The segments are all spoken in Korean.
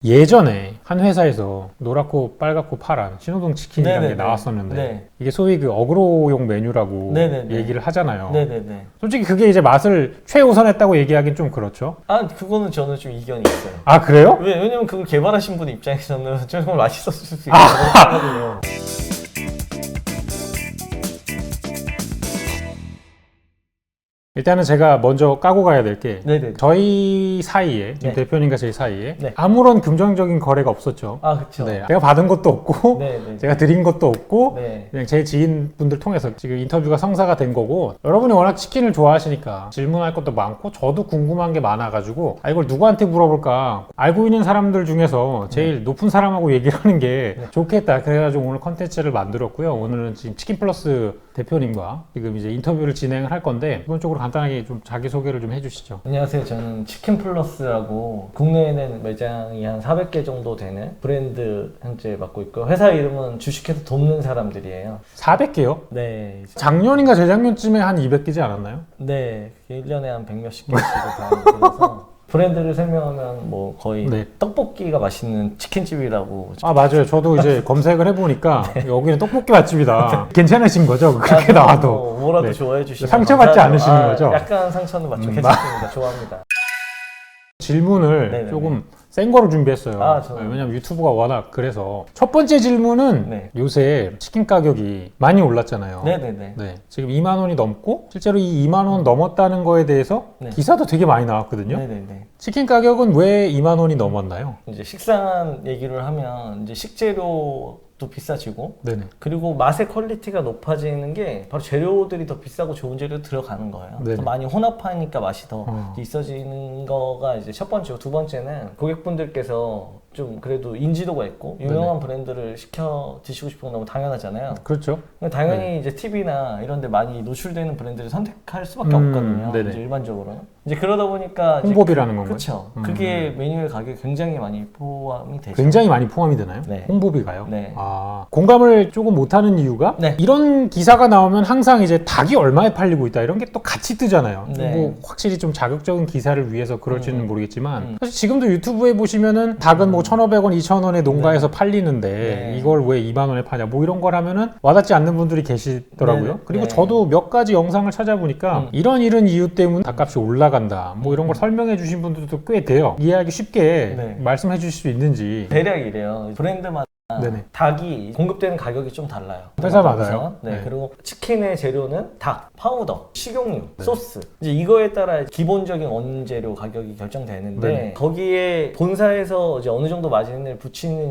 예전에 한 회사에서 노랗고 빨갛고 파란 신호등 치킨이라는 게 네네네. 나왔었는데 네. 이게 소위 그 어그로용 메뉴라고 네네네. 얘기를 하잖아요. 네네네. 솔직히 그게 이제 맛을 최우선했다고 얘기하기는 좀 그렇죠. 아, 그거는 저는 좀 이견이 있어요. 아 그래요? 왜냐면 그걸 개발하신 분 입장에서는 정말 맛있었을 수 있다고 생각하거든요. 일단은 제가 먼저 까고 가야 될 게 네네. 저희 사이에 지금 네. 대표님과 저희 사이에 네. 아무런 금전적인 거래가 없었죠. 아, 그쵸. 네, 제가 받은 것도 없고 네네. 제가 드린 것도 없고 네. 그냥 제 지인분들 통해서 지금 인터뷰가 성사가 된 거고, 여러분이 워낙 치킨을 좋아하시니까 질문할 것도 많고 저도 궁금한 게 많아가지고 이걸 누구한테 물어볼까, 알고 있는 사람들 중에서 제일 높은 사람하고 얘기를 하는 게 좋겠다. 그래가지고 오늘 컨텐츠를 만들었고요. 오늘은 지금 치킨플러스 대표님과 지금 이제 인터뷰를 진행을 할 건데, 기본적으로 간단하게 좀 자기소개를 좀 해주시죠. 안녕하세요. 저는 치킨플러스라고 국내에는 매장이 한 400개 정도 되는 브랜드 현재 맡고 있고, 회사 이름은 주식회사 돕는 사람들이에요. 400개요? 네. 작년인가 재작년쯤에 한 200개지 않았나요? 네. 1년에 한 100몇십 개씩 다니면서 브랜드를 설명하면 뭐 거의 네. 떡볶이가 맛있는 치킨집이라고. 아 맞아요. 저도 이제 검색을 해보니까 여기는 떡볶이 맛집이다. 괜찮으신 거죠? 그렇게 나와도. 뭐라도 네. 좋아해 주시면 상처받지 감사하죠. 않으시는 거죠? 약간 상처는 받죠. 괜찮습니다. 좋아합니다. 질문을 네네네. 조금 센 거로 준비했어요. 아, 저는- 왜냐면 유튜브가 워낙 그래서. 첫 번째 질문은 네. 요새 치킨 가격이 많이 올랐잖아요. 네네네. 네, 지금 2만 원이 넘고 실제로 이 2만 원 넘었다는 거에 대해서 네. 기사도 되게 많이 나왔거든요. 네네네. 치킨 가격은 왜 2만 원이 넘었나요? 이제 식상한 얘기를 하면 이제 식재료도 비싸지고, 네네. 그리고 맛의 퀄리티가 높아지는 게 바로 재료들이 더 비싸고 좋은 재료 들어가는 거예요. 네네. 더 많이 혼합하니까 맛이 더 어. 있어지는 거가 이제 첫 번째고, 두 번째는 고객분들께서 좀 그래도 인지도가 있고 유명한 브랜드를 시켜 드시고 싶은 건 너무 당연하잖아요. 그렇죠. 근데 당연히 이제 TV나 이런 데 많이 노출되는 브랜드를 선택할 수밖에 음, 없거든요. 네네. 이제 일반적으로는. 이제 그러다 보니까 홍보비라는 건가요? 그렇죠. 그게 메뉴의 가격에 굉장히 많이 포함이 되죠. 굉장히 많이 포함이 되나요? 네. 홍보비가요? 네. 아, 공감을 조금 못하는 이유가 네. 이런 기사가 나오면 항상 이제 닭이 얼마에 팔리고 있다 이런 게 또 같이 뜨잖아요. 네. 뭐 확실히 좀 자극적인 기사를 위해서 그럴지는 모르겠지만, 음. 사실 지금도 유튜브에 보시면은 닭은 뭐 1,500원, 2,000원에 농가에서 팔리는데 네. 이걸 왜 2만 원에 파냐 뭐 이런 걸 하면은 와닿지 않는 분들이 계시더라고요. 네. 그리고 네. 저도 몇 가지 영상을 찾아보니까 이런 이유 때문에 닭값이 올라간다 뭐 이런 걸 설명해 주신 분들도 꽤 돼요. 이해하기 쉽게 네. 말씀해 주실 수 있는지. 대략 이래요. 브랜드마다 네네. 닭이 공급되는 가격이 좀 달라요. 회사마다요? 네. 네. 그리고 치킨의 재료는 닭, 파우더, 식용유, 소스. 이제 이거에 따라 기본적인 원재료 가격이 결정되는데, 네네. 거기에 본사에서 이제 어느 정도 마진을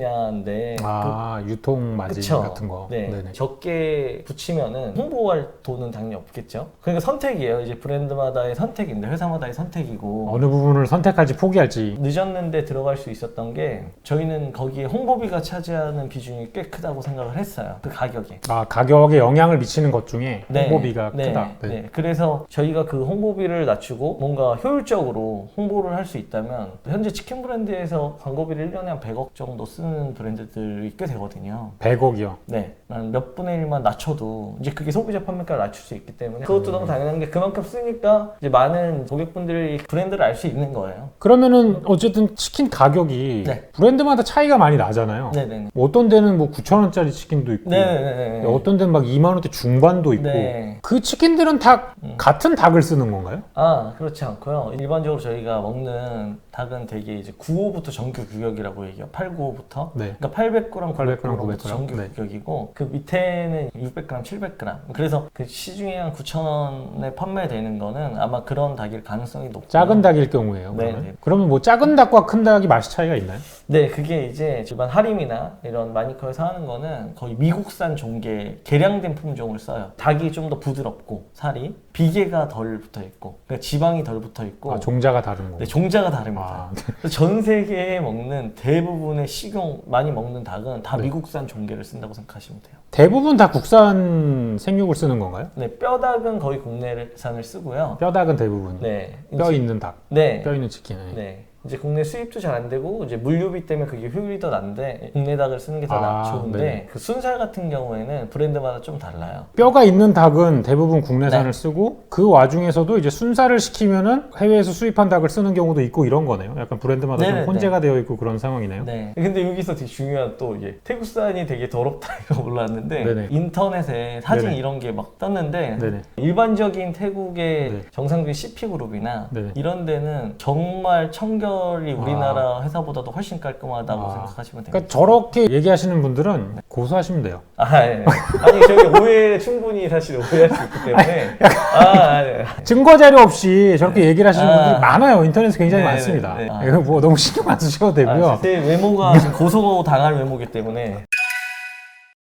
붙이느냐인데. 아, 유통 마진 그쵸? 같은 거. 네. 네네. 적게 붙이면은 홍보할 돈은 당연히 없겠죠. 그러니까 선택이에요. 이제 브랜드마다의 선택인데, 회사마다의 선택이고. 어느 부분을 선택할지 포기할지. 늦었는데 들어갈 수 있었던 게, 저희는 거기에 홍보비가 차지하는 비중이 꽤 크다고 생각을 했어요. 그 가격에. 아, 가격에 영향을 미치는 것 중에 홍보비가 네, 크다. 네. 그래서 저희가 그 홍보비를 낮추고 뭔가 효율적으로 홍보를 할 수 있다면, 현재 치킨 브랜드에서 광고비를 1년에 한 100억 정도 쓰는 브랜드들이 꽤 되거든요. 100억이요. 네, 한 몇 분의 1만 낮춰도 이제 그게 소비자 판매가를 낮출 수 있기 때문에, 그것도 너무 당연한 게 그만큼 쓰니까 이제 많은 고객분들이 브랜드를 알 수 있는 거예요. 그러면은 어쨌든 치킨 가격이 네. 브랜드마다 차이가 많이 나잖아요. 네네네. 어떤 데는 뭐 9,000원짜리 치킨도 있고, 네네네. 어떤 데는 막 2만 원대 중반도 있고. 네. 그 치킨들은 다 같은 닭을 쓰는 건가요? 아, 그렇지 않고요. 일반적으로 저희가 먹는 닭은 되게 이제 9호부터 정규 규격이라고 얘기해요. 8, 9호부터. 네. 그러니까 800g, 800g, 900g 900g. 정규 네. 규격이고, 그 밑에는 600g, 700g. 그래서 그 시중에 한 9,000원에 판매되는 거는 아마 그런 닭일 가능성이 높고. 작은 닭일 경우에요. 그러면? 네. 그러면 뭐 작은 닭과 큰 닭이 맛이 차이가 있나요? 네, 그게 이제 일반 하림이나 이런 마니커에서 하는 거는 거의 미국산 종계, 개량된 품종을 써요. 닭이 좀 더 부드럽고, 살이 비계가 덜 붙어 있고, 그러니까 지방이 덜 붙어 있고. 아, 종자가 다른 거. 네, 종자가 다릅니다. 아, 그래서 전 세계에 먹는 대부분의 식용 많이 먹는 닭은 다 네. 미국산 종계를 쓴다고 생각하시면 돼요. 대부분 다 국산 생육을 쓰는 건가요? 네, 뼈닭은 거의 국내산을 쓰고요. 뼈닭은 대부분. 네, 뼈 있는 닭, 네, 뼈 있는 치킨. 네. 이제 국내 수입도 잘 안 되고 이제 물류비 때문에 그게 효율이 더 난데 국내 닭을 쓰는 게 더 좋은데 네. 그 순살 같은 경우에는 브랜드마다 좀 달라요. 뼈가 있는 닭은 대부분 국내산을 네. 쓰고 그 와중에서도 이제 순살을 시키면은 해외에서 수입한 닭을 쓰는 경우도 있고 이런 거네요. 약간 브랜드마다 좀 네네네. 혼재가 되어 있고 그런 상황이네요. 네. 근데 여기서 되게 중요한 또 이게 태국산이 되게 더럽다 이거 몰랐는데 네네. 인터넷에 사진 네네. 이런 게 막 떴는데 네네. 일반적인 태국의 네. 정상적인 CP그룹이나 네네. 이런 데는 정말 청결이 우리나라 회사보다도 훨씬 깔끔하다고 생각하시면 됩니다. 그러니까 저렇게 얘기하시는 분들은 고소하시면 돼요. 예. 아니 저기 오해 충분히 사실 오해할 수 있기 때문에 네. 증거 자료 없이 저렇게 얘기를 하시는 아. 분들이 많아요. 인터넷에 굉장히 네, 많습니다. 네, 네. 이거 뭐 너무 신경 안 쓰셔도 되고요. 제 외모가 지금 고소 당할 외모기 때문에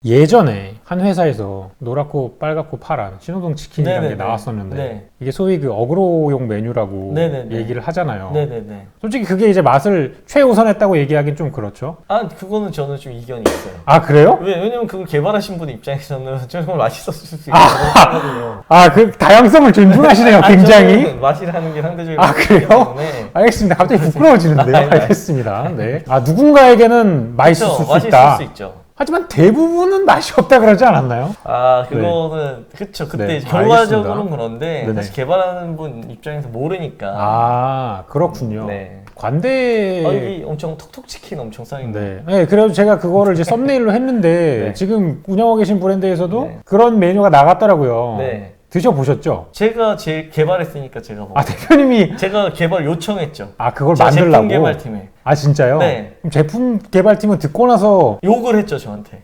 예전에 한 회사에서 노랗고 빨갛고 파란 신호등 치킨이라는 게 네네네. 나왔었는데 네. 이게 소위 그 어그로용 메뉴라고 네네네. 얘기를 하잖아요. 네네네. 솔직히 그게 이제 맛을 최우선했다고 얘기하기는 좀 그렇죠. 그거는 저는 좀 이견이 있어요. 아 그래요? 왜냐면 그걸 개발하신 분 입장에서는 정말 맛있었을 수 있거든요. 아 그 다양성을 존중하시네요. 굉장히. 맛이라는 게 상대적으로 아 그래요? 때문에 알겠습니다. 갑자기 부끄러워지는데요. 아니, 아니. 알겠습니다. 네. 아 누군가에게는 맛있을 그쵸, 수 맛있을 있다. 수 있죠. 하지만 대부분은 맛이 없다 그러지 않았나요? 그거는 그쵸. 그때 네, 결과적으로는 알겠습니다. 그런데 네네. 사실 개발하는 분 입장에서 모르니까. 아 그렇군요. 네. 관대. 여기 엄청 톡톡 치킨 엄청 쌓인데. 네. 네, 그래서 제가 그거를 이제 썸네일로 했는데 네. 지금 운영하고 계신 브랜드에서도 네. 그런 메뉴가 나갔더라고요. 네. 드셔보셨죠? 제가 개발했으니까 제가 아 대표님이 제가 개발 요청했죠. 그걸 제가 만들라고. 제품 개발팀에 아 진짜요? 네. 그럼 제품 개발팀은 듣고 나서 욕을 했죠 저한테.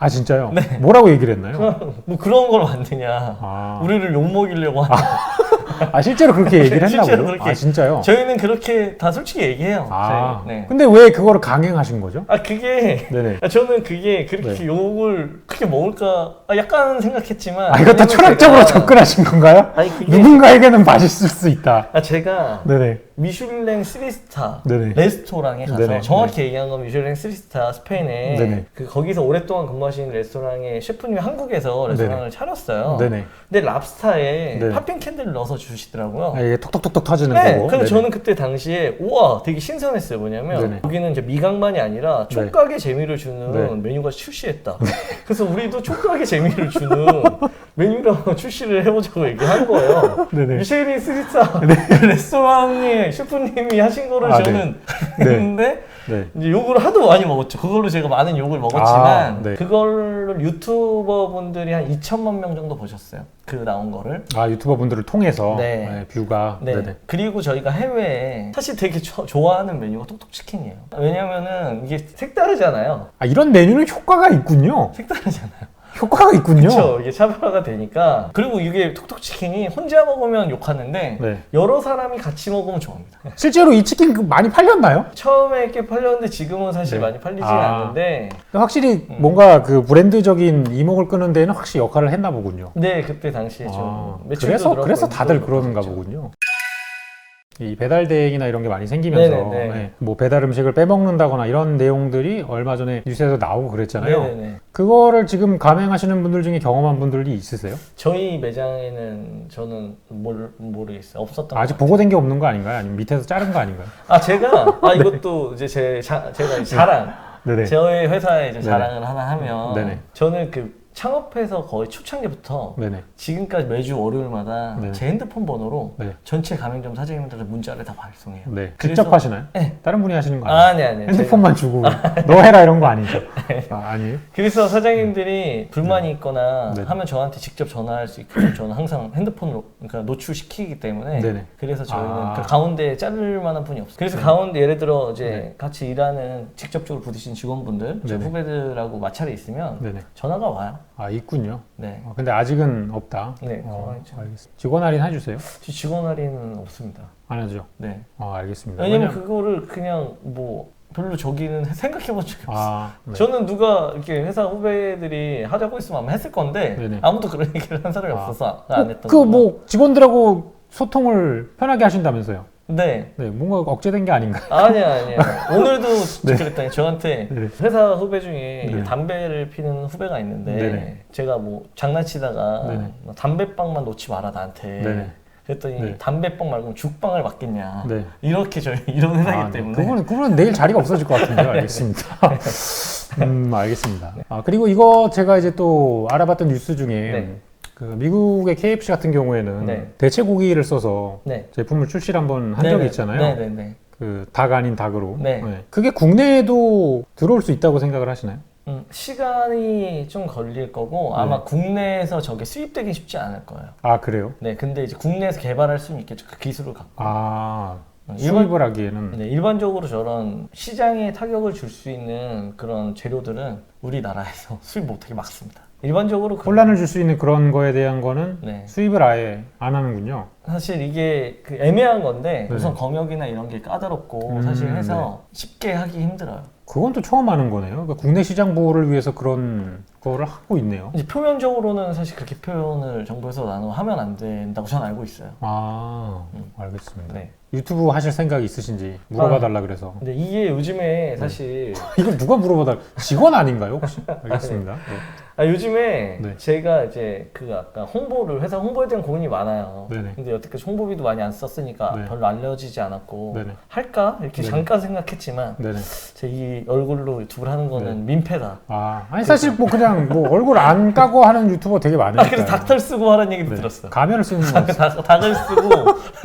진짜요? 네. 뭐라고 얘기를 했나요? 뭐 그런 걸 만드냐. 아. 우리를 욕 먹이려고 하냐. 실제로 그렇게 얘기를 실제로 했나고요? 그렇게. 진짜요? 저희는 그렇게 다 솔직히 얘기해요. 저희. 네. 근데 왜 그거를 강행하신 거죠? 그게 네네. 저는 그게 그렇게 네. 욕을 크게 먹을까 약간 생각했지만 이것도 왜냐면 철학적으로 제가- 접근하신 건가요? 그게 누군가에게는 맛있을 수 있다. 제가 네네. 미슐랭 3스타 네네. 레스토랑에 가서 네네. 정확히 얘기한 건 미슐랭 3스타 스페인에 네네. 거기서 오랫동안 근무하신 레스토랑의 셰프님이 한국에서 레스토랑을 차렸어요. 네네. 근데 랍스타에 네. 팝핑 캔들을 넣어서 주시더라고요. 이게 톡톡톡톡 터지는 네, 거고. 그래서 네네. 저는 그때 당시에 우와 되게 신선했어요. 뭐냐면 네네. 여기는 이제 미각만이 아니라 네. 촉각의 재미를 주는 네. 메뉴가 출시했다. 그래서 우리도 촉각의 재미를 주는 메뉴로 출시를 해보자고 얘기한 거예요. 네네. 미쉐린 스리타 레스토랑의 셰프님이 하신 거를 저는 네. 했는데 네. 이제 욕을 하도 많이 먹었죠. 그걸로 제가 많은 욕을 먹었지만 네. 그걸로 유튜버 분들이 한 2천만 명 정도 보셨어요. 그 나온 거를. 유튜버 분들을 통해서 네. 뷰가. 네. 네네. 그리고 저희가 해외에 사실 되게 좋아하는 메뉴가 톡톡치킨이에요. 왜냐면은 이게 색다르잖아요. 이런 메뉴는 효과가 있군요. 색다르잖아요. 효과가 있군요. 그렇죠. 이게 차별화가 되니까. 그리고 이게 톡톡치킨이 혼자 먹으면 욕하는데 네. 여러 사람이 같이 먹으면 좋아합니다. 실제로 이 치킨 많이 팔렸나요? 처음에 이렇게 팔렸는데 지금은 사실 네. 많이 팔리진 않는데 확실히 뭔가 그 브랜드적인 이목을 끄는 데는 확실히 역할을 했나 보군요. 네 그때 당시에 좀 매출도 늘었고 그래서 다들 인지도도 그러는가 높았죠. 보군요. 이 배달 대행이나 이런 게 많이 생기면서 네네네. 뭐 배달 음식을 빼먹는다거나 이런 내용들이 얼마 전에 뉴스에서 나오고 그랬잖아요. 네네네. 그거를 지금 감행하시는 분들 중에 경험한 분들이 있으세요? 저희 매장에는 저는 모르겠어요. 없었던 아직 것 보고된 게 없는 거 아닌가요? 아니면 밑에서 자른 거 아닌가요? 제가 이것도 이제 제가 자랑 네네. 저희 회사에 이제 네네. 자랑을 하나 하면 네네. 저는 그 창업해서 거의 초창기부터 네네. 지금까지 매주 월요일마다 네네. 제 핸드폰 번호로 네. 전체 가맹점 사장님들한테 문자를 다 발송해요. 네. 그래서- 직접 하시나요? 네. 다른 분이 하시는 거 아니에요? 아니 핸드폰만 주고 너 해라 이런 거 아니죠? 아니에요? 그래서 사장님들이 불만이 있거나 네. 하면 저한테 직접 전화할 수 있고 저는 항상 핸드폰으로 그러니까 노출시키기 때문에 네네. 그래서 저희는 그 아. 가운데 자를 만한 분이 없어요. 그래서 가운데 예를 들어 이제 같이 일하는 직접적으로 부딪힌 직원분들, 제 네네. 후배들하고 마찰이 있으면 네네. 전화가 와요. 있군요. 네. 근데 아직은 없다. 네, 그거 있죠. 알겠습니다. 직원 할인 해주세요? 직원 할인은 없습니다. 안 하죠? 네. 알겠습니다. 왜냐면 그거를 그냥 뭐 별로 저기는 생각해 본 적이 없어요. 네. 저는 누가 이렇게 회사 후배들이 하자고 했으면 아마 했을 건데 네네. 아무도 그런 얘기를 한 사람이 없어서 안 했던 그 거고. 뭐 직원들하고 소통을 편하게 하신다면서요? 네. 네, 뭔가 억제된 게 아닌가? 아니야. 오늘도 네. 그랬더니 저한테 네네. 회사 후배 중에 네네. 담배를 피는 후배가 있는데 네네. 제가 뭐 장난치다가 네네. 뭐 담배빵만 놓지 마라 나한테. 네네. 그랬더니 네. 담배빵 말고 죽빵을 맡겠냐. 네. 이렇게 저희 이런 회사이기 아, 네. 때문에. 그분은 내일 자리가 없어질 것 같은데요. 알겠습니다. 알겠습니다. 아, 그리고 이거 제가 이제 또 알아봤던 뉴스 중에 네. 그 미국의 KFC 같은 경우에는 네. 대체 고기를 써서 네. 제품을 출시를 한번 한 네네. 적이 있잖아요. 네네네. 그 닭 아닌 닭으로. 네. 그게 국내에도 들어올 수 있다고 생각을 하시나요? 시간이 좀 걸릴 거고 아마 네. 국내에서 저게 수입되기 쉽지 않을 거예요. 아, 그래요? 네, 근데 이제 국내에서 개발할 수는 있겠죠. 그 기술을 갖고. 아, 일반- 수입을 하기에는. 네, 일반적으로 저런 시장에 타격을 줄 수 있는 그런 재료들은 우리나라에서 수입 못하게 막습니다. 일반적으로 혼란을 줄 수 있는 그런 거에 대한 거는 네. 수입을 아예 안 하는군요. 사실 이게 그 애매한 건데 네. 우선 검역이나 이런 게 까다롭고 음, 사실 해서 쉽게 하기 힘들어요. 그건 또 처음 하는 거네요. 그러니까 국내 시장 보호를 위해서 그런 거를 하고 있네요. 이제 표면적으로는 사실 그렇게 표현을 정부에서 나눠 하면 안 된다고 저는 알고 있어요. 아, 알겠습니다. 네. 유튜브 하실 생각이 있으신지 물어봐 달라 그래서. 근데 이게 요즘에 사실 이걸 누가 물어봐 달라? 직원 아닌가요, 혹시? 알겠습니다. 네. 요즘에 네. 제가 이제 그 아까 홍보를 회사 홍보에 대한 고민이 많아요. 네네. 근데 여태까지 홍보비도 많이 안 썼으니까 네. 별로 알려지지 않았고 네네. 할까 이렇게 네네. 잠깐 생각했지만 네네. 제 이 얼굴로 유튜브를 하는 거는 네. 민폐다. 아, 아니 사실 뭐 그냥 뭐 얼굴 안 까고 하는 유튜버 되게 많으니까. 그래서 닥터 쓰고 하라는 얘기도 네. 들었어요. 가면을 쓰는 거. 닭을 쓰고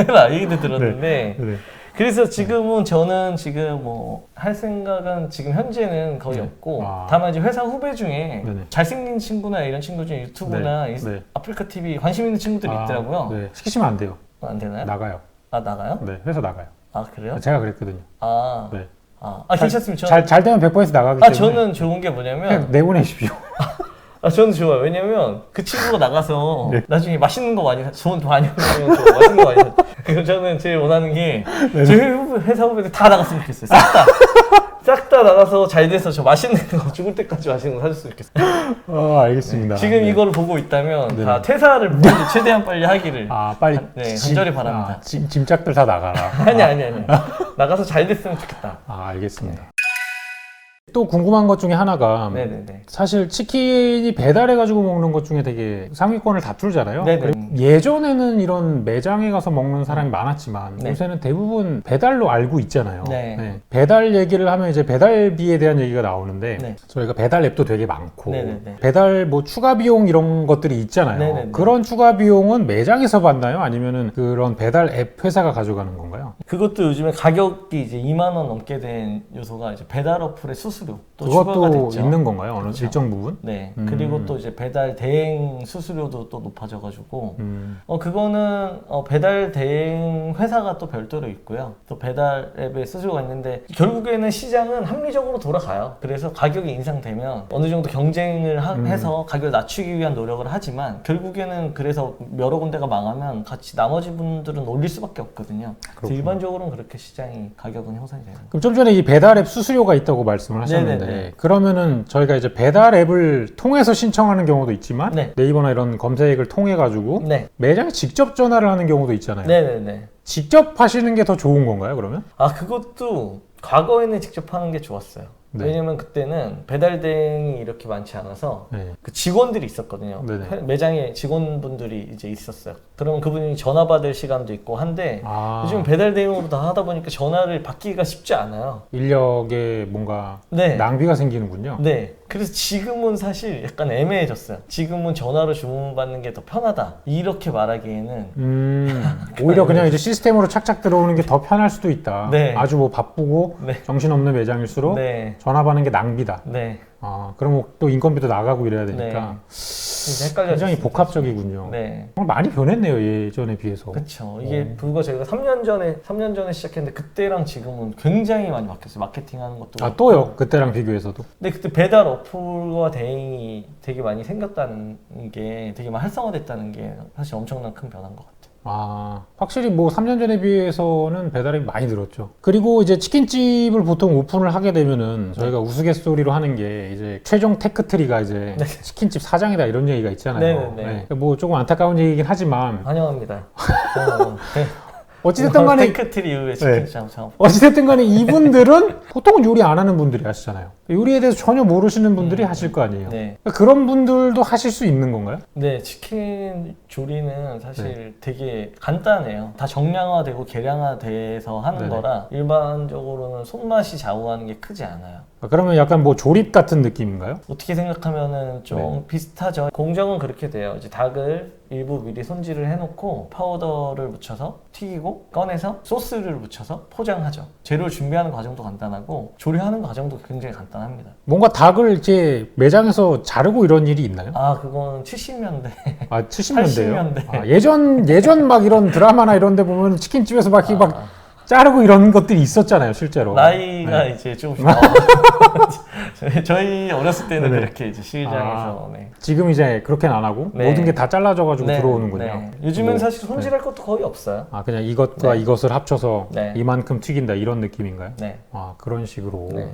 해라 얘기도 들었는데 네. 그래서 지금은 저는 지금 뭐 할 생각은 지금 현재는 거의 네. 없고 아. 다만 이제 회사 후배 중에 네네. 잘생긴 친구나 이런 친구 중에 유튜브나 네. 네. 아프리카 TV 관심 있는 친구들이 있더라고요. 네. 시키시면 안 돼요. 안 되나요? 나가요. 아 나가요? 네, 회사 나가요. 아 그래요? 제가 그랬거든요. 아, 네. 괜찮습니다. 저는, 잘 되면 100%에서 나가기 때문에. 저는 좋은 게 뭐냐면 그냥 내보내십시오. 저는 좋아요. 왜냐면 그 친구가 나가서 네. 나중에 맛있는 거 많이 돈 많이 벌면 저 맛있는 거 많이 사. 그래서 저는 제일 원하는 게 제 회사 후배들 다 나갔으면 좋겠어요. 싹 다. 싹 다 나가서 잘 돼서 저 맛있는 거 죽을 때까지 맛있는 거 사줬으면 좋겠어요. 알겠습니다. 지금 네. 이거를 보고 있다면 네. 다 퇴사를 빨리, 최대한 빨리 하기를. 빨리. 네, 간절히 바랍니다. 짐짝들 다 나가라. 아니. 나가서 잘 됐으면 좋겠다. 알겠습니다. 또 궁금한 것 중에 하나가 네네네. 사실 치킨이 배달해가지고 먹는 것 중에 되게 상위권을 다투잖아요. 네네. 그리고 예전에는 이런 매장에 가서 먹는 사람이 많았지만 네. 요새는 대부분 배달로 알고 있잖아요. 네. 배달 얘기를 하면 이제 배달비에 대한 얘기가 나오는데 네. 저희가 배달 앱도 되게 많고 네네네. 배달 뭐 추가 비용 이런 것들이 있잖아요. 네네네. 그런 추가 비용은 매장에서 받나요? 아니면은 그런 배달 앱 회사가 가져가는 건가요? 그것도 요즘에 가격이 이제 2만 원 넘게 된 요소가 이제 배달 어플의 수수료 또 추가가 그것도 됐죠. 있는 건가요? 어느 그렇죠. 일정 부분? 네. 그리고 또 이제 배달 대행 수수료도 또 높아져가지고 그거는 배달 대행 회사가 또 별도로 있고요. 또 배달 앱에 수수료가 있는데 결국에는 시장은 합리적으로 돌아가요. 그래서 가격이 인상되면 어느 정도 경쟁을 해서 가격을 낮추기 위한 노력을 하지만 결국에는 그래서 여러 군데가 망하면 같이 나머지 분들은 올릴 수밖에 없거든요. 그래서 그렇구나. 일반적으로 그렇게 시장이 가격은 형성이 되는 거예요. 그럼 좀 전에 이 배달 앱 수수료가 있다고 말씀을 하셨는데 네네네. 그러면은 저희가 이제 배달 앱을 통해서 신청하는 경우도 있지만 네. 네이버나 이런 검색을 통해 가지고 네. 매장에 직접 전화를 하는 경우도 있잖아요. 네네네. 직접 하시는 게 더 좋은 건가요, 그러면? 그것도 과거에는 직접 하는 게 좋았어요. 네. 왜냐면 그때는 배달 대행이 이렇게 많지 않아서 네. 그 직원들이 있었거든요. 네네. 매장에 직원분들이 이제 있었어요. 그러면 그분이 전화 받을 시간도 있고 한데 요즘 배달 대행으로 다 하다 보니까 전화를 받기가 쉽지 않아요. 인력에 뭔가 네. 낭비가 생기는군요. 네. 그래서 지금은 사실 약간 애매해졌어요. 지금은 전화로 주문받는 게 더 편하다. 이렇게 말하기에는 오히려 그냥 이제 시스템으로 착착 들어오는 게 더 편할 수도 있다. 네. 아주 뭐 바쁘고 네. 정신없는 매장일수록 네. 전화 받는 게 낭비다. 네. 그럼 또 인건비도 나가고 이래야 되니까 헷갈려. 굉장히 복합적이군요. 네. 많이 변했네요, 예전에 비해서. 그렇죠. 이게 불과 저희가 3년 전에 시작했는데 그때랑 지금은 굉장히 많이 바뀌었어요. 마케팅하는 것도. 또요? 그때랑 비교해서도? 근데 그때 배달 어플과 대행이 되게 많이 생겼다는 게 되게 많이 활성화됐다는 게 사실 엄청난 큰 변화인 것 같아요. 확실히 뭐 3년 전에 비해서는 배달이 많이 늘었죠. 그리고 이제 치킨집을 보통 오픈을 하게 되면은 저희가 우스갯소리로 하는 게 이제 최종 테크트리가 이제 치킨집 사장이다 이런 얘기가 있잖아요. 네네네. 뭐 조금 안타까운 얘기긴 하지만 환영합니다. 네. 어찌됐든 간에 테크트리 이후에 치킨 창업. 어찌됐든 간에 이분들은 보통은 요리 안 하는 분들이 하시잖아요. 요리에 대해서 전혀 모르시는 분들이 하실 거 아니에요. 네. 그러니까 그런 분들도 하실 수 있는 건가요? 네, 치킨 조리는 사실 되게 간단해요. 다 정량화되고 계량화돼서 하는 네네. 거라 일반적으로는 손맛이 좌우하는 게 크지 않아요. 그러면 약간 뭐 조립 같은 느낌인가요? 어떻게 생각하면은 좀 비슷하죠. 공정은 그렇게 돼요. 이제 닭을 일부 미리 손질을 해놓고 파우더를 묻혀서 튀기고 꺼내서 소스를 묻혀서 포장하죠. 재료를 준비하는 과정도 간단하고 조리하는 과정도 굉장히 간단합니다. 뭔가 닭을 이제 매장에서 자르고 이런 일이 있나요? 아, 그건 70년대. 아, 70년대요? 80년대. 아, 예전 막 이런 드라마나 이런 데 보면 치킨집에서 막, 이렇게 막 아, 자르고 이런 것들이 있었잖아요, 실제로. 나이가 네. 이제 조금씩 저희 어렸을 때는 네네. 그렇게 이제 시장에서 네. 지금 이제 그렇게는 안 하고 네. 모든 게 다 잘라져가지고 네, 들어오는군요. 네. 요즘은 뭐, 사실 손질할 것도 거의 없어요. 아, 그냥 이것과 네. 이것을 합쳐서 네. 이만큼 튀긴다 이런 느낌인가요? 네. 아, 그런 식으로. 네.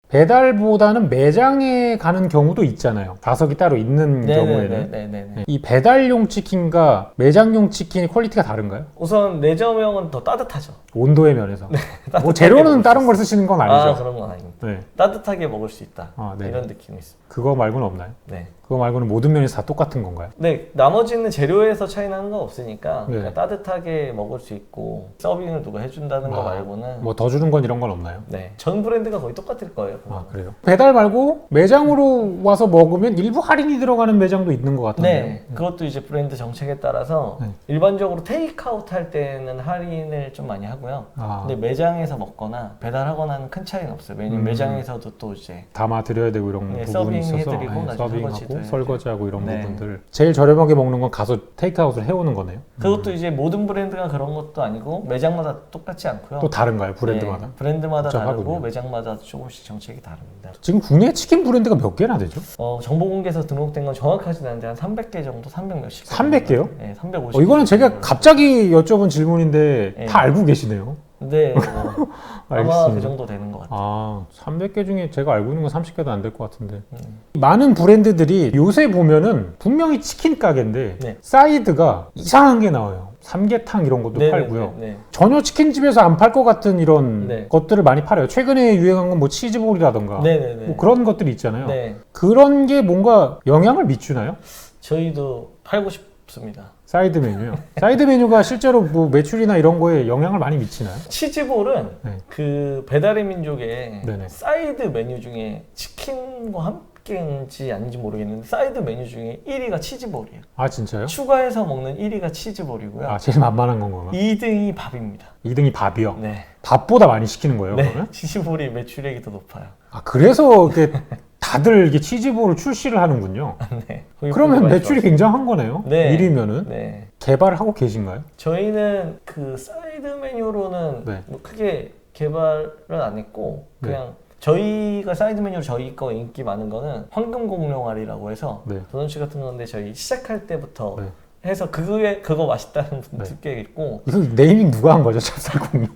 배달보다는 매장에 가는 경우도 있잖아요. 좌석이 따로 있는 경우에는. 네네네. 이 배달용 치킨과 매장용 치킨의 퀄리티가 다른가요? 우선 내점형은 더 따뜻하죠. 온도의 면에서. 뭐 따뜻하게 재료는 먹을 다른 수 걸 쓰시는 건 있어요. 아니죠? 아, 그런 건 아닙니다. 네. 따뜻하게 먹을 수 있다. 아, 네. 이런 느낌이 있습니다. 그거 말고는 없나요? 네. 그거 말고는 모든 면에서 다 똑같은 건가요? 네, 나머지는 재료에서 차이 나는 건 없으니까 네. 그냥 따뜻하게 먹을 수 있고 서빙을 누가 해준다는 거 말고는 뭐 더 주는 건 이런 건 없나요? 네, 전 브랜드가 거의 똑같을 거예요. 아, 그래요? 배달 말고 매장으로 와서 먹으면 일부 할인이 들어가는 매장도 있는 것 같은데요. 네, 그것도 이제 브랜드 정책에 따라서 네. 일반적으로 테이크아웃 할 때는 할인을 좀 많이 하고요. 아, 근데 매장에서 먹거나 배달하거나는 큰 차이는 없어요. 왜냐면 매장에서도 또 이제 담아 드려야 되고 이런 네, 부분이 있어서 서빙해드리고 나중에 서빙하고 설거지도 해야죠. 설거지하고 이런 네. 부분들 제일 저렴하게 먹는 건 가서 테이크아웃을 해오는 거네요. 그것도 이제 모든 브랜드가 그런 것도 아니고 매장마다 똑같지 않고요. 또 다른가요? 브랜드마다? 네, 브랜드마다 복잡하군요. 다르고 매장마다 조금씩 정책이 다릅니다. 지금 국내 치킨 브랜드가 몇 개나 되죠? 정보공개에서 등록된 건 정확하지는 않은데 한 300개 정도, 300 몇십 개. 300개요? 네, 350. 이거는 제가 갑자기 여쭤본 질문인데 네. 다 알고 계시네요. 네, 뭐 아마 알겠습니다. 그 정도 되는 것 같아요. 아, 300개 중에 제가 알고 있는 건 30개도 안 될 것 같은데. 많은 브랜드들이 요새 보면은 분명히 치킨 가게인데 네. 사이드가 이상한 게 나와요. 삼계탕 이런 것도 네, 팔고요. 네, 네. 전혀 치킨집에서 안 팔 것 같은 이런 네. 것들을 많이 팔아요. 최근에 유행한 건 뭐 치즈볼이라던가 네, 네, 네. 뭐 그런 것들이 있잖아요. 네, 그런 게 뭔가 영향을 미치나요? 저희도 팔고 싶습니다. 사이드 메뉴요. 사이드 메뉴가 실제로 뭐 매출이나 이런 거에 영향을 많이 미치나요? 치즈볼은 네. 그 배달의 민족의 네네. 사이드 메뉴 중에 치킨과 함께인지 아닌지 모르겠는데 사이드 메뉴 중에 1위가 치즈볼이에요. 아, 진짜요? 추가해서 먹는 1위가 치즈볼이고요. 아, 제일 만만한 건가요? 2등이 밥입니다. 2등이 밥이요. 네. 밥보다 많이 시키는 거예요, 네. 그러면? 치즈볼이 매출액이 더 높아요. 아, 그래서 이게 다들 이게 치즈볼을 출시를 하는군요. 네. 거기 그러면 보고 매출이 굉장한 거네요. 네. 1위면은 네. 개발을 하고 계신가요? 저희는 그 사이드 메뉴로는 네. 뭐 크게 개발은 안 했고 네. 그냥 저희가 사이드 메뉴로 저희 거 인기 많은 거는 황금 공룡알이라고 해서 네. 도넛츠 같은 건데 저희 시작할 때부터 네. 해서 그거 맛있다는 분들 꽤 있고 이거 네이밍 누가 한 거죠, 찹쌀공룡?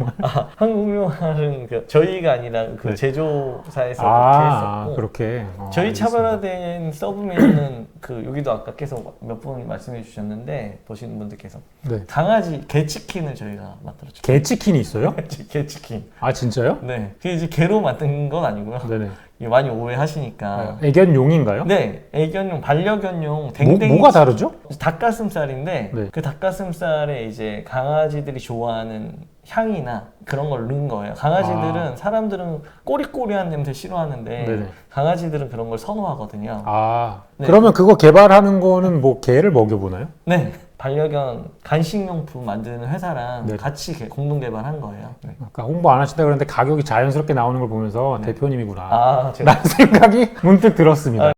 한국용알은 그 저희가 아니라 그 네. 제조사에서 그렇게 했었고 그렇게. 저희 알겠습니다. 차별화된 서브 메뉴는 그 여기도 아까 계속 몇 분 말씀해 주셨는데 보시는 분들께서 네. 강아지 개치킨을 저희가 만들었죠. 개치킨이 있어요? 개치킨. 아, 진짜요? 네. 그게 이제 개로 만든 건 아니고요. 네네. 이게 많이 오해하시니까. 애견용인가요? 네, 애견용, 반려견용, 댕댕이. 뭐가 다르죠? 닭가슴살인데 네. 그 닭가슴살에 이제 강아지들이 좋아하는 향이나 그런 걸 넣은 거예요. 강아지들은 사람들은 꼬리꼬리한 냄새 싫어하는데 네네. 강아지들은 그런 걸 선호하거든요. 아, 네. 그러면 그거 개발하는 거는 뭐 개를 먹여보나요? 네. 반려견 간식용품 만드는 회사랑 네. 같이 공동 개발한 거예요. 네. 아까 홍보 안 하신다 그랬는데 가격이 자연스럽게 나오는 걸 보면서 대표님이구나. 아, 제가 라는 생각이 문득 들었습니다.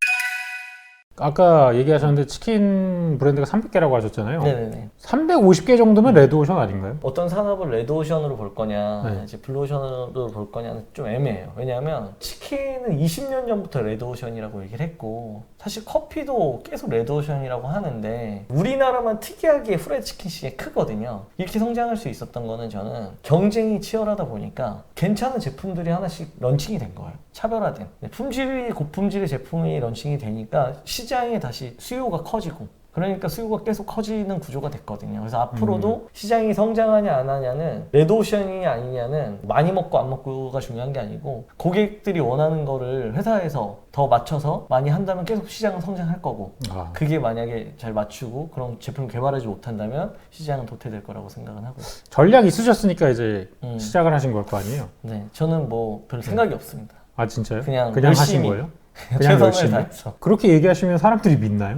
아까 얘기하셨는데 치킨 브랜드가 300개라고 하셨잖아요. 네네네. 350개 정도면 레드오션 아닌가요? 어떤 산업을 레드오션으로 볼 거냐, 네. 이제 블루오션으로 볼 거냐는 좀 애매해요. 왜냐하면 치킨은 20년 전부터 레드오션이라고 얘기를 했고, 사실 커피도 계속 레드오션이라고 하는데, 우리나라만 특이하게 후라이드 치킨 시장이 크거든요. 이렇게 성장할 수 있었던 거는 저는 경쟁이 치열하다 보니까 괜찮은 제품들이 하나씩 런칭이 된 거예요. 차별화된. 품질이 고품질의 제품이 런칭이 되니까 시장에 다시 수요가 커지고, 그러니까 수요가 계속 커지는 구조가 됐거든요. 그래서 앞으로도 시장이 성장하냐 안 하냐는 레드오션이냐 아니냐는 많이 먹고 안 먹고가 중요한 게 아니고 고객들이 원하는 거를 회사에서 더 맞춰서 많이 한다면 계속 시장은 성장할 거고 그게 만약에 잘 맞추고 그런 제품을 개발하지 못한다면 시장은 도태될 거라고 생각은 하고요. 전략 있으셨으니까 이제 시작을 하신 걸 거 아니에요? 네, 저는 뭐 별 생각이 없습니다. 아 진짜요? 그냥 하신 열심히. 거예요? 그냥 최선을 열심히? 다해서. 그렇게 얘기하시면 사람들이 믿나요?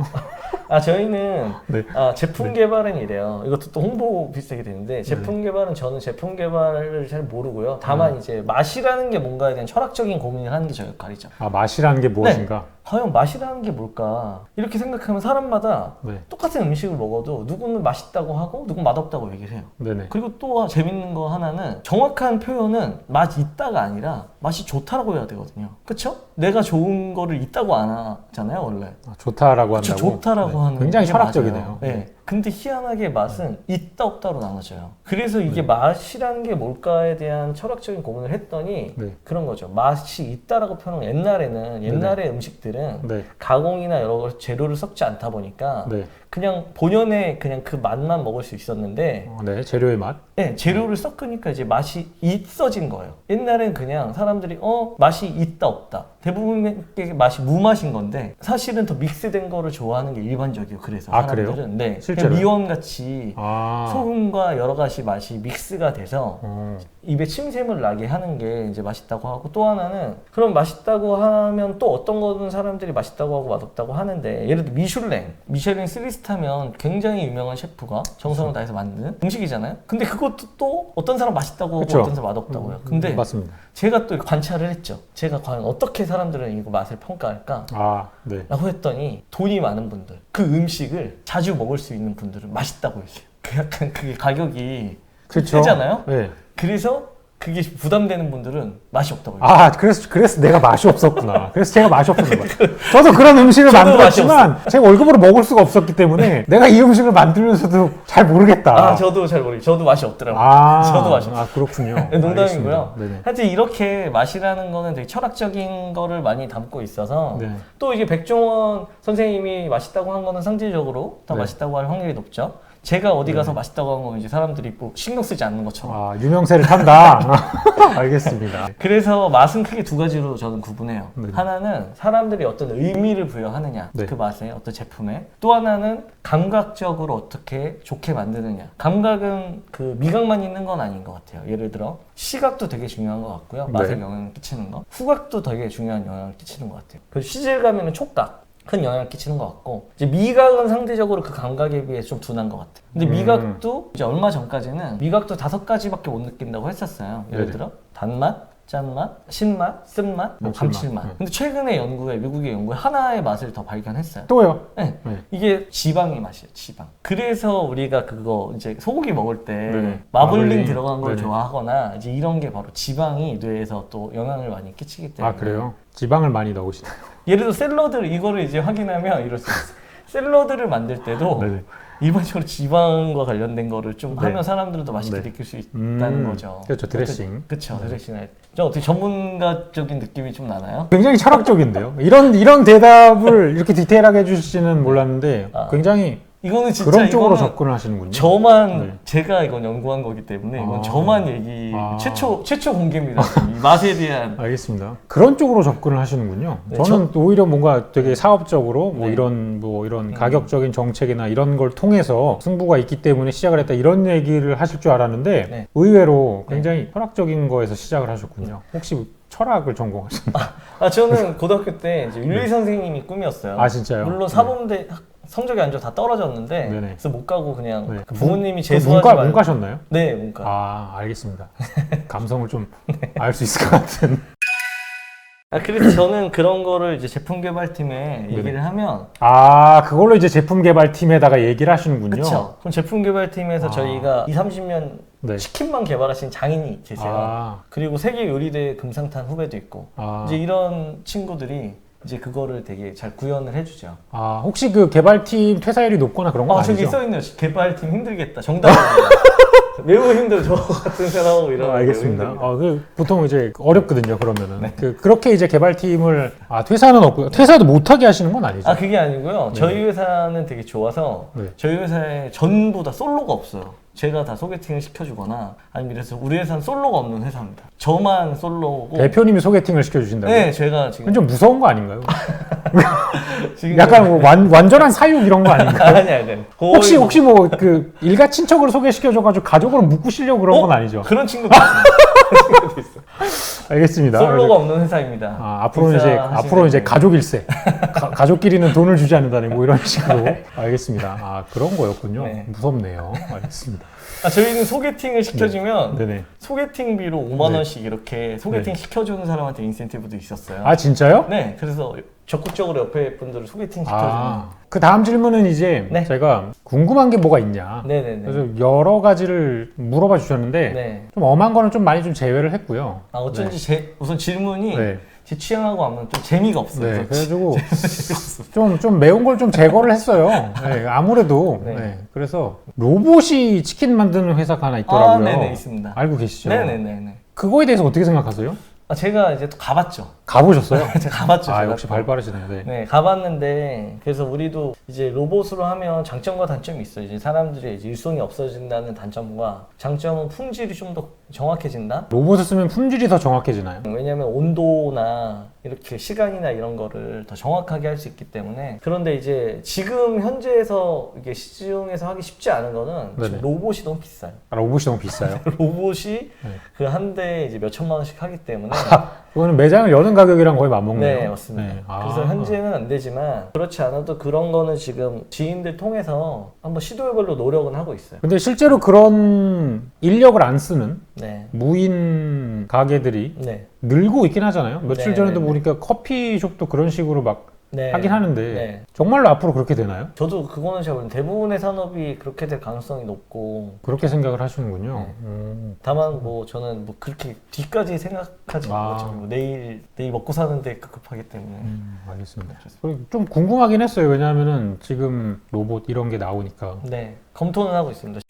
저희는 네. 제품 개발은 이래요. 이것도 또 홍보 비슷하게 되는데 제품 개발은 저는 제품 개발을 잘 모르고요. 다만 이제 맛이라는 게 뭔가에 대한 철학적인 고민을 하는 게 저희 역할이죠. 맛이라는 게 무엇인가? 과연 맛이라는 게 뭘까? 이렇게 생각하면 사람마다 네. 똑같은 음식을 먹어도 누구는 맛있다고 하고 누구는 맛없다고 얘기를 해요. 네네. 그리고 또 재밌는 거 하나는 정확한 표현은 맛 있다가 아니라 맛이 좋다라고 해야 되거든요. 그쵸? 내가 좋은 거를 있다고 안 하잖아요, 원래. 좋다라고 그쵸, 한다고? 좋다라고 하는 굉장히 게 철학적이네요. 맞아요. 네. 근데 희한하게 맛은 있다 없다로 나눠져요. 그래서 이게 맛이라는 게 뭘까에 대한 철학적인 고민을 했더니 그런 거죠. 맛이 있다라고 표현한 옛날에는 옛날의 음식들은 가공이나 여러 재료를 섞지 않다 보니까 그냥 본연의 그냥 그 맛만 먹을 수 있었는데 재료의 맛? 네, 재료를 섞으니까 이제 맛이 있어진 거예요. 옛날엔 그냥 사람들이 맛이 있다 없다. 대부분의 맛이 무맛인 건데 사실은 더 믹스된 거를 좋아하는 게 일반적이에요. 그래서 사람들은 그래요? 네, 실제로 미원같이 소금과 여러 가지 맛이 믹스가 돼서 입에 침샘을 나게 하는 게 이제 맛있다고 하고 또 하나는 그럼 맛있다고 하면 또 어떤 거는 사람들이 맛있다고 하고 맛없다고 하는데 예를 들어 미슐랭 3스타 하면 굉장히 유명한 셰프가 정성을 다해서 만든 음식이잖아요. 근데 그것도 또 어떤 사람 맛있다고 하고 어떤 사람 맛없다고 해요. 근데 맞습니다. 제가 또 관찰을 했죠. 제가 과연 어떻게 사람들은 이거 맛을 평가할까? 라고 했더니 돈이 많은 분들, 그 음식을 자주 먹을 수 있는 분들은 맛있다고 했어요. 약간 그게 가격이 세잖아요. 네. 그래서 그게 부담되는 분들은 맛이 없다고 해요. 그래서 내가 맛이 없었구나. 그래서 제가 맛이 없었나 봐요. 저도 그런 음식을 만들었지만 제가 월급으로 먹을 수가 없었기 때문에 내가 이 음식을 만들면서도 잘 모르겠다. 저도 잘 모르겠어요. 저도 맛이 없더라고요. 저도 맛이 없어요. 그렇군요. 네, 농담이고요. 하여튼 이렇게 맛이라는 거는 되게 철학적인 거를 많이 담고 있어서 또 이게 백종원 선생님이 맛있다고 한 거는 상징적으로 더 맛있다고 할 확률이 높죠. 제가 어디 가서 맛있다고 한 건 이제 사람들이 뭐 신경 쓰지 않는 것처럼. 유명세를 탄다. 알겠습니다. 그래서 맛은 크게 두 가지로 저는 구분해요. 하나는 사람들이 어떤 의미를 부여하느냐, 그 맛에, 어떤 제품에. 또 하나는 감각적으로 어떻게 좋게 만드느냐. 감각은 그 미각만 있는 건 아닌 것 같아요. 예를 들어 시각도 되게 중요한 것 같고요. 맛에 영향을 끼치는 거. 후각도 되게 중요한 영향을 끼치는 것 같아요. 그리고 시질감에는 촉각. 큰 영향을 끼치는 것 같고 이제 미각은 상대적으로 그 감각에 비해 좀 둔한 것 같아요. 근데 미각도 이제 얼마 전까지는 미각도 5가지밖에 못 느낀다고 했었어요. 예를 들어 단맛, 짠맛, 신맛, 쓴맛, 감칠맛. 근데 최근에 미국의 연구에 하나의 맛을 더 발견했어요. 또요? 네. 이게 지방의 맛이에요. 지방. 그래서 우리가 그거 이제 소고기 먹을 때 마블링 들어간 걸 좋아하거나 이제 이런 게 바로 지방이 뇌에서 또 영향을 많이 끼치기 때문에. 그래요? 지방을 많이 넣으시나요? 예를 들어 샐러드를 이거를 이제 확인하면 이럴 수 있어요. 샐러드를 만들 때도 일반적으로 지방과 관련된 거를 좀 하면 사람들은 더 맛있게 느낄 수 있다는 거죠. 그렇죠. 드레싱. 그렇죠. 드레싱. 어떻게 전문가적인 느낌이 좀 나나요? 굉장히 철학적인데요. 이런 대답을 이렇게 디테일하게 해주실지는 몰랐는데 굉장히 이거는 진짜 그런 쪽으로 접근을 하시는군요. 저만 제가 이건 연구한 거기 때문에 이건 저만 얘기 최초 공개입니다. 이 맛에 대한. 알겠습니다. 그런 쪽으로 접근을 하시는군요. 저는 오히려 뭔가 되게 사업적으로 이런 가격적인 정책이나 이런 걸 통해서 승부가 있기 때문에 시작을 했다 이런 얘기를 하실 줄 알았는데 의외로 굉장히 철학적인 거에서 시작을 하셨군요. 혹시 철학을 전공하셨나요? 저는 고등학교 때 이제 윤리 선생님이 꿈이었어요. 진짜요? 물론 사범대 성적이 안 좋아 다 떨어졌는데 그래서 못 가고 그냥 부모님이 재수하지 말고 문과셨나요? 네, 문과. 알겠습니다. 감성을 좀 알 수 있을 것 같은. 그래서 저는 그런 거를 이제 제품 개발팀에 얘기를 하면 그걸로 이제 제품 개발팀에다가 얘기를 하시는군요. 그렇죠. 그럼 제품 개발팀에서 저희가 20-30년 치킨만 개발하신 장인이 계세요. 그리고 세계 요리대 금상탄 후배도 있고 이제 이런 친구들이 이제 그거를 되게 잘 구현을 해주죠. 혹시 그 개발팀 퇴사율이 높거나 그런 거 아니죠? 저기 써있네요. 개발팀 힘들겠다. 정답입니다. 매우 힘들어. 저 같은 사람하고 이러면 알겠습니다. 보통 이제 어렵거든요. 그러면은 그렇게 이제 개발팀을 퇴사는 없고요. 퇴사도 못하게 하시는 건 아니죠? 그게 아니고요. 저희 회사는 되게 좋아서 네. 저희 회사에 전부 다 솔로가 없어요. 제가 다 소개팅을 시켜주거나 아니면 이래서 우리 회사는 솔로가 없는 회사입니다. 저만 솔로고 대표님이 소개팅을 시켜주신다고요? 네, 제가 지금 그건 좀 무서운 거 아닌가요? 지금 약간 뭐 완전한 사육 이런 거 아닌가요? 아니. 혹시 뭐 그 일가 친척으로 소개시켜줘가지고 가족으로 묶으시려고 그런 건 아니죠? 그런 친구도 있어요. 그런 친구도 있어. 알겠습니다. 솔로가 없는 회사입니다. 앞으로는 이제 가족일세. 가족끼리는 돈을 주지 않는다는 뭐 이런 식으로. 알겠습니다. 그런 거였군요. 네. 무섭네요. 알겠습니다. 저희는 소개팅을 시켜주면 네네. 소개팅비로 5만 원씩 이렇게 소개팅 시켜주는 사람한테 인센티브도 있었어요. 진짜요? 네, 그래서 적극적으로 옆에 분들을 소개팅 시켜주는. 그 다음 질문은 이제 네. 제가 궁금한 게 뭐가 있냐. 네네네. 그래서 여러 가지를 물어봐 주셨는데 네. 좀 엄한 거는 좀 많이 좀 제외를 했고요. 어쩐지 우선 질문이 네. 제 취향하고 하면 좀 재미가 없어요. 네, 그래가지고 좀 매운 걸 좀 제거를 했어요. 네, 아무래도. 네. 네, 그래서 로봇이 치킨 만드는 회사가 하나 있더라고요. 네네, 있습니다. 알고 계시죠? 네네네. 그거에 대해서 어떻게 생각하세요? 제가 이제 또 가봤죠. 가보셨어요? 제가 가봤죠. 제가 역시 또. 발 빠르시네요. 네. 네, 가봤는데 그래서 우리도 이제 로봇으로 하면 장점과 단점이 있어요. 이제 사람들의 이제 일손이 없어진다는 단점과 장점은 품질이 좀 더 정확해진다. 로봇을 쓰면 품질이 더 정확해지나요? 왜냐하면 온도나 이렇게 시간이나 이런 거를 더 정확하게 할 수 있기 때문에. 그런데 이제 지금 현재에서 이게 시중에서 하기 쉽지 않은 거는 네네. 지금 로봇이 너무 비싸요. 로봇이 너무 비싸요. 로봇이 그 한 대에 이제 몇천만 원씩 하기 때문에. 그거는 매장을 여는 가격이랑 거의 맞먹네요. 네, 맞습니다. 네. 그래서 현재는 안 되지만 그렇지 않아도 그런 거는 지금 지인들 통해서 한번 시도해보려고 노력은 하고 있어요. 근데 실제로 그런 인력을 안 쓰는 네. 무인 가게들이 네. 늘고 있긴 하잖아요. 며칠 네, 전에도 네, 보니까 커피숍도 그런 식으로 막 네. 하긴 하는데 네. 정말로 앞으로 그렇게 되나요? 저도 그거는 잘 모르는데 대부분의 산업이 그렇게 될 가능성이 높고, 그렇게 생각을 하시는군요. 네. 다만 뭐 저는 뭐 그렇게 뒤까지 생각하지 않고 뭐 내일 먹고 사는데 급하기 때문에. 알겠습니다. 그리고 좀 궁금하긴 했어요. 왜냐하면은 지금 로봇 이런 게 나오니까. 네, 검토는 하고 있습니다.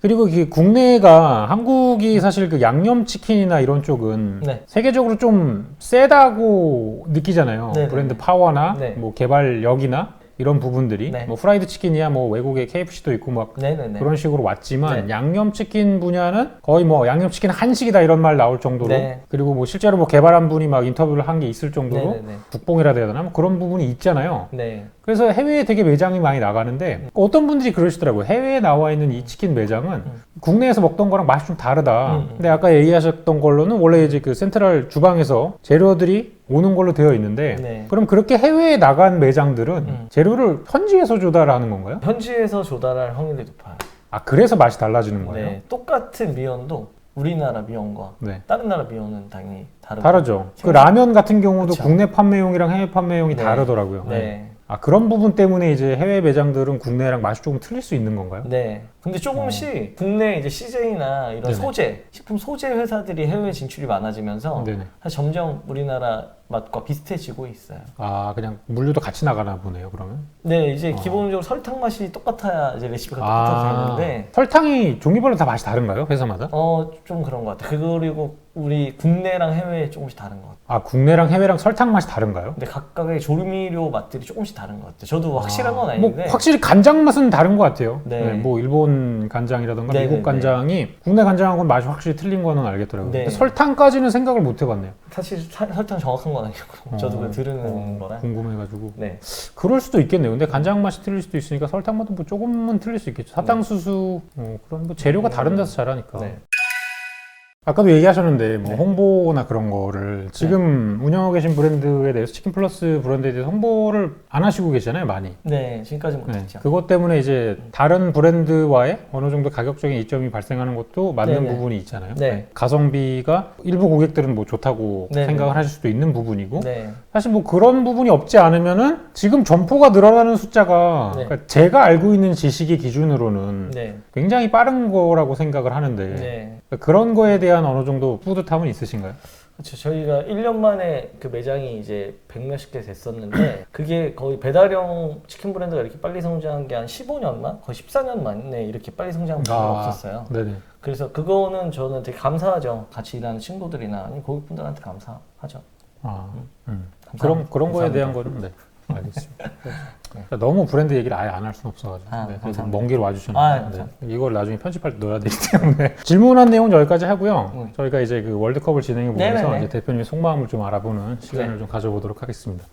그리고 국내가 한국이 사실 그 양념치킨이나 이런 쪽은 네. 세계적으로 좀 세다고 느끼잖아요. 네네네. 브랜드 파워나 네. 뭐 개발력이나 이런 부분들이 네. 뭐 프라이드 치킨이야 뭐 외국에 KFC도 있고 막 네네네. 그런 식으로 왔지만 네. 양념치킨 분야는 거의 뭐 양념치킨 한식이다 이런 말 나올 정도로 네. 그리고 뭐 실제로 뭐 개발한 분이 막 인터뷰를 한 게 있을 정도로 네네네. 국뽕이라 해야 되나 뭐 그런 부분이 있잖아요. 네. 그래서 해외에 되게 매장이 많이 나가는데 어떤 분들이 그러시더라고요. 해외에 나와 있는 이 치킨 매장은 국내에서 먹던 거랑 맛이 좀 다르다. 근데 아까 얘기하셨던 걸로는 원래 이제 그 센트럴 주방에서 재료들이 오는 걸로 되어 있는데 네. 그럼 그렇게 해외에 나간 매장들은 재료를 현지에서 조달하는 건가요? 현지에서 조달할 확률이 높아요. 그래서 맛이 달라지는 거예요? 네. 똑같은 미원도 우리나라 미원과 네. 다른 나라 미원은 당연히 다르죠. 그 라면 같은 경우도 그쵸. 국내 판매용이랑 해외 판매용이 네. 다르더라고요. 네. 그런 부분 때문에 이제 해외 매장들은 국내랑 맛이 조금 틀릴 수 있는 건가요? 네. 근데 조금씩 국내 이제 CJ나 이런 네네. 소재, 식품 소재 회사들이 해외 진출이 많아지면서 네네. 사실 점점 우리나라 맛과 비슷해지고 있어요. 그냥 물류도 같이 나가나 보네요, 그러면. 네, 이제 기본적으로 설탕 맛이 똑같아야 이제 레시피가 똑같아서 되는데 설탕이 종류별로 다 맛이 다른가요, 회사마다? 좀 그런 것 같아요. 그리고 우리 국내랑 해외 조금씩 다른 것 같아요. 국내랑 해외랑 설탕 맛이 다른가요? 근데 각각의 조미료 맛들이 조금씩 다른 것 같아요. 저도 확실한 건 아닌데. 뭐 확실히 간장 맛은 다른 것 같아요. 네. 뭐 일본 간장이라던가 네, 미국 네, 간장이 국내 간장하고는 맛이 확실히 틀린 거는 알겠더라고요. 네. 근데 설탕까지는 생각을 못 해봤네요. 사실 설탕 정확한 건 아니고 저도 그냥 들으는 거라. 궁금해가지고. 네. 그럴 수도 있겠네요. 근데 간장 맛이 틀릴 수도 있으니까 설탕 맛도 뭐 조금은 틀릴 수 있겠죠. 사탕수수 그런 뭐 재료가 다른 데서 자라니까. 네. 아까도 얘기하셨는데 뭐 네. 홍보나 그런 거를 지금 운영하고 계신 브랜드에 대해서 치킨 플러스 브랜드에 대해서 홍보를 안 하시고 계시잖아요, 많이. 네, 지금까지 네. 못했죠. 그것 때문에 이제 다른 브랜드와의 어느 정도 가격적인 이점이 발생하는 것도 맞는 네네. 부분이 있잖아요. 네. 가성비가 일부 고객들은 뭐 좋다고 네네. 생각을 하실 수도 있는 부분이고 네. 사실 뭐 그런 부분이 없지 않으면은 지금 점포가 늘어나는 숫자가 네. 그러니까 제가 알고 있는 지식의 기준으로는 네. 굉장히 빠른 거라고 생각을 하는데 네. 그런 거에 대한 어느 정도 뿌듯함은 있으신가요? 그렇죠. 저희가 1년 만에 그 매장이 이제 100몇십 개 됐었는데 그게 거의 배달형 치킨 브랜드가 이렇게 빨리 성장한 게 한 15년 만? 거의 14년 만에 이렇게 빨리 성장한 브랜드가 없었어요. 네네. 그래서 그거는 저는 되게 감사하죠. 같이 일하는 친구들이나 아니면 고객분들한테 감사하죠. 그런 거에 감사합니다. 대한 거는 네. 알겠습니다. 그러니까 너무 브랜드 얘기를 아예 안 할 수는 없어가지고 아, 네, 그래서 감사합니다. 먼 길 와주셨는데 감사합니다. 네. 이걸 나중에 편집할 때 넣어야 되기 때문에 질문한 내용은 여기까지 하고요. 네. 저희가 이제 그 월드컵을 진행해 보면서 네네네. 이제 대표님의 속마음을 좀 알아보는 시간을 네. 좀 가져보도록 하겠습니다.